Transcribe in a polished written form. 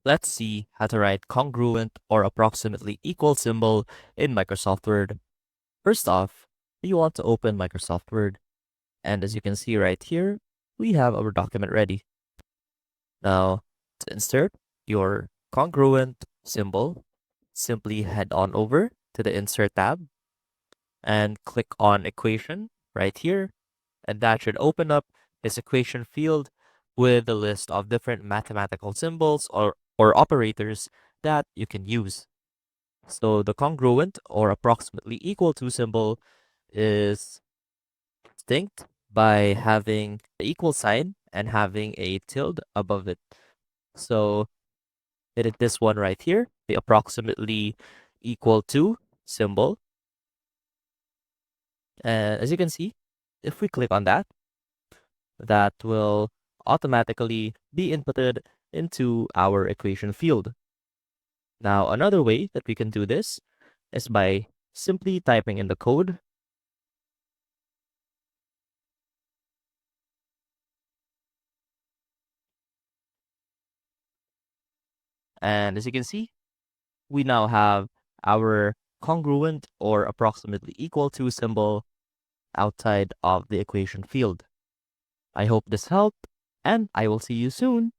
Let's see how to write congruent or approximately equal symbol in Microsoft Word. First off, you want to open Microsoft Word. And as you can see right here, we have our document ready. Now, to insert your congruent symbol, simply head on over to the Insert tab and click on Equation right here. And that should open up this equation field with a list of different mathematical symbols or operators that you can use. So the congruent or approximately equal to symbol is distinct by having the equal sign and having a tilde above it. So it is this one right here, the approximately equal to symbol. And as you can see, if we click on that, that will automatically be inputted into our equation field. Now, another way that we can do this is by simply typing in the code. And as you can see, we now have our congruent or approximately equal to symbol outside of the equation field. I hope this helped, and I will see you soon.